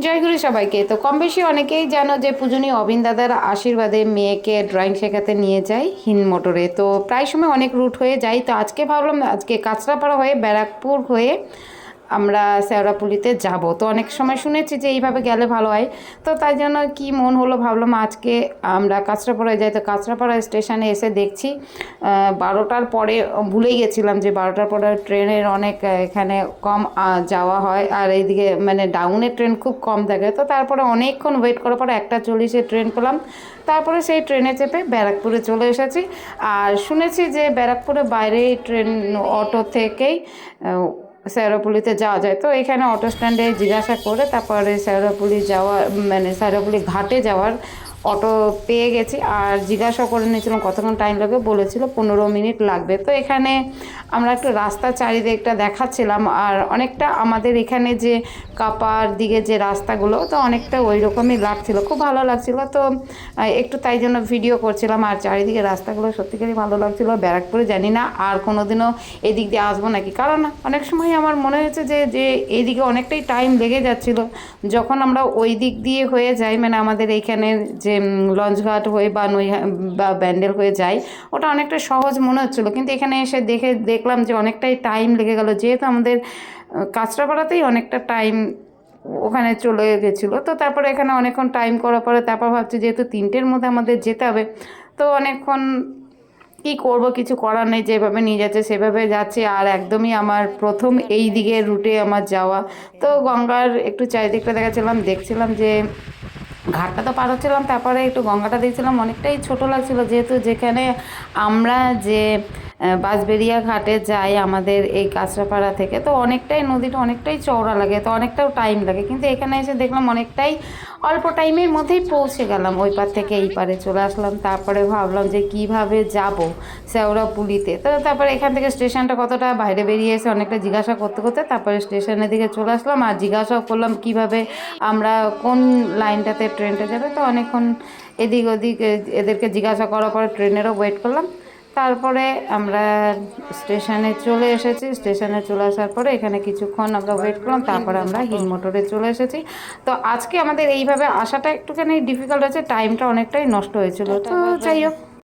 জয়গুরু সবাইকে। তো কম বেশি অনেকেই জানো যে পূজনীয় অবিন দাদার আশীর্বাদে মেয়েকে ড্রয়িং শেখাতে নিয়ে যাই হিন্দ মোটরে। তো প্রায় সময় অনেক রুট হয়ে যাই, তো আজকে ভাবলাম আজকে কাঁচরাপাড়া হয়ে ব্যারাকপুর হয়ে আমরা শেওড়াফুলিতে যাব। তো অনেক সময় শুনেছি যে এইভাবে গেলে ভালো হয়, তো তাই জন্য কি মন হলো ভাবলাম আজকে আমরা কাঁচরাপাড়ায় যাই। তো কাঁচরাপাড়া স্টেশনে এসে দেখছি 12টার পরে, ভুলেই গেছিলাম যে 12টার পরে ট্রেনের অনেক এখানে কম যাওয়া হয়, আর এইদিকে মানে ডাউনের ট্রেন খুব কম থাকে। তো তারপরে অনেকক্ষণ ওয়েট করার পরে 1টা 40-এ ট্রেন পেলাম, তারপরে সেই ট্রেনে চেপে ব্যারাকপুরে চলে এসেছি। আর শুনেছি যে ব্যারাকপুরে বাইরে ট্রেন অটো থেকেই শেওড়াফুলিতে যাওয়া যায়। তো এখানে অটো স্ট্যান্ডে জিজ্ঞাসা করে তারপরে শেওড়াফুলি যাওয়া মানে শেওড়াফুলি ঘাটে যাওয়ার অটো পেয়ে গেছি। আর জিজ্ঞাসা করে নিয়েছিলাম কতক্ষণ টাইম লাগবে, বলেছিল 15 মিনিট লাগবে। তো এখানে আমরা একটু রাস্তা চারিদিকটা দেখাচ্ছিলাম, আর অনেকটা আমাদের এখানে যে কাপার দিকে যে রাস্তাগুলো, তো অনেকটা ওই রকমই লাগছিল, খুব ভালো লাগছিল। তো একটু তাই জন্য ভিডিও করছিলাম। আর চারিদিকে রাস্তাগুলো সত্যিকারই ভালো লাগছিল। ব্যারাকপুরে জানি না আর কোনোদিনও এদিক দিয়ে আসবো নাকি, কারণ অনেক সময় আমার মনে হয়েছে যে যে এইদিকে অনেকটাই টাইম লেগে যাচ্ছিল। যখন আমরা ওই দিক দিয়ে হয়ে যাই, মানে আমাদের এইখানের যে লঞ্চঘাট হয়ে বা বা ব্যান্ডেল হয়ে যাই, ওটা অনেকটা সহজ মনে হচ্ছিলো। কিন্তু এখানে এসে দেখলাম যে অনেকটাই টাইম লেগে গেল, যেহেতু আমাদের কাঁচরাপাড়াতেই অনেকটা টাইম ওখানে চলে গেছিলো। তো তারপরে এখানে অনেকক্ষণ টাইম করার পরে তারপর ভাবছি যেহেতু 3টের মধ্যে আমাদের যেতে হবে, তো অনেকক্ষণ কী করব, কিছু করার নেই, যেভাবে নিয়ে যাচ্ছে সেভাবে যাচ্ছে। আর একদমই আমার প্রথম এই দিকের রুটে আমার যাওয়া। তো গঙ্গার একটু চারিদিকটা দেখছিলাম যে ঘাটটা তো পার হচ্ছিলাম, তারপরে একটু গঙ্গাটা দেখছিলাম, অনেকটাই ছোট লাগছিল, যেহেতু যেখানে আমরা যে বাঁশবেড়িয়া ঘাটে যাই আমাদের এই কাঁচরাপাড়া থেকে, তো অনেকটাই নদীটা অনেকটাই চওড়া লাগে, তো অনেকটাও টাইম লাগে। কিন্তু এখানে এসে দেখলাম অনেকটাই অল্প টাইমের মধ্যেই পৌঁছে গেলাম, ওই পার থেকে এই পারে চলে আসলাম। তারপরে ভাবলাম যে কিভাবে যাব শেওড়াফুলিতে। তো তারপরে এখান থেকে স্টেশনটা কতটা, বাইরে বেরিয়ে এসে অনেকটা জিজ্ঞাসা করতে করতে তারপরে স্টেশনের দিকে চলে আসলাম। আর জিজ্ঞাসাও করলাম কিভাবে আমরা কোন লাইনটাতে ট্রেনটা যাবে। তো অনেকক্ষণ এদিক ওদিক এদেরকে জিজ্ঞাসা করার পরে ট্রেনেরও ওয়েট করলাম। তারপরে আমরা স্টেশনে চলে এসেছি। স্টেশনে চলে আসার পরে এখানে কিছুক্ষণ আমরা ওয়েট করলাম, তারপরে আমরা হিল মোটরে চলে এসেছি। তো আজকে আমাদের এইভাবে আসাটা একটুখানি ডিফিকাল্ট হয়েছে, টাইমটা অনেকটাই নষ্ট হয়েছিল। তো যাই হোক।